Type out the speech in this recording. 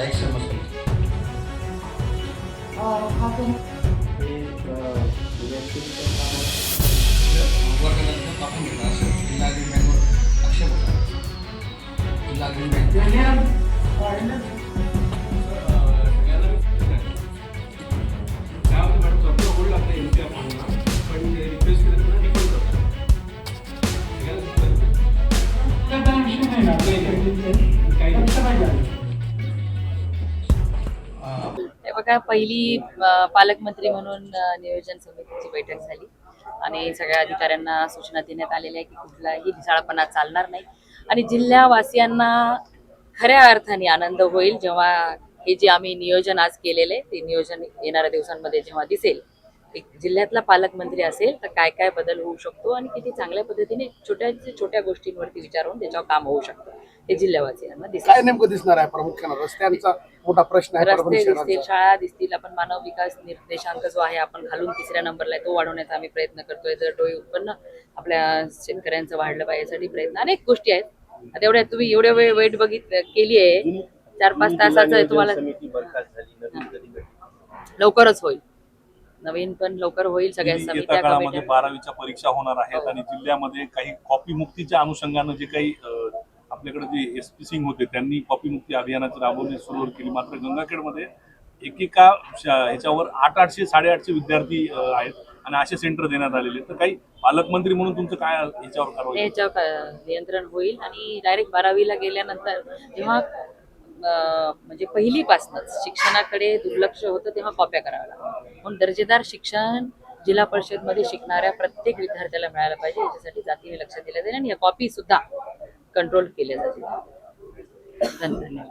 एक समस्या वर्गानंतर टाकून घेतला असं जिल्हा अग्रीमेंटवर आक्षेप होता. जिल्हा अग्रीमेंट हे बघा, पहिली पालकमंत्री म्हणून नियोजन समितीची बैठक झाली आणि सगळ्या अधिकाऱ्यांना सूचना देण्यात आलेल्या आहे की कुठलाही ढिसाळपणा चालणार नाही आणि जिल्हावासियांना खऱ्या अर्थाने आनंद होईल जेव्हा हे जे आम्ही नियोजन आज केलेलं आहे ते नियोजन येणाऱ्या दिवसांमध्ये जेव्हा दिसेल. एक जिल्ह्यातला पालकमंत्री असेल तर काय काय बदल होऊ शकतो आणि किती चांगल्या पद्धतीने छोट्या गोष्टींवरती विचारून त्याच्यावर काम होऊ शकतं हे जिल्हावासियांना दिसेल. काय नेमकं दिसणार आहे प्रामुख्याने? रस्त्यांचा मोठा प्रश्न आहे. रस्ते दिसतील, शाळा दिसतील. आपण मानव विकास निर्देशांक जो आहे आपण खालून 3ऱ्या नंबरला आहे तो वाढवण्याचा आम्ही प्रयत्न करतोय. जर डोळे उत्पन्न आपल्या शेतकऱ्यांचं वाढलं पाहिजे यासाठी प्रयत्न अनेक गोष्टी आहेत. आता एवढ्या तुम्ही एवढ्या वेळ वेट केली आहे, 4-5 तासाचं आहे. तुम्हाला लवकरच होईल, नवीन पण लवकर होईल. सगळ्या समित्या काळामध्ये 12वीच्या परीक्षा होणार आहेत आणि जिल्ह्यामध्ये काही कॉपी मुक्तीच्या अनुषंगानं जे काही आपल्याकडे जे SP सिंग होते त्यांनी कॉपी मुक्ती अभियानाची राबवणी सुरुवात केली. मात्र गंगाखेडमध्ये एकेका ह्याच्यावर 800 850 विद्यार्थी आहेत आणि असे सेंटर देण्यात आलेले. तर काही पालकमंत्री म्हणून तुमचं काय ह्याच्यावर कारवाई? याच्यावर नियंत्रण होईल आणि डायरेक्ट 12वीला गेल्यानंतर जेव्हा म्हणजे पहिलीपासूनच शिक्षणाकडे दुर्लक्ष होतं तेव्हा कॉप्या कराव्या लागतात. म्हणून दर्जेदार शिक्षण जिल्हा परिषदमध्ये शिकणाऱ्या प्रत्येक विद्यार्थ्याला मिळायला पाहिजे. याच्यासाठी जातीने लक्ष दिलं जाईल आणि या कॉपी सुद्धा कंट्रोल केल्या जातील. धन्यवाद.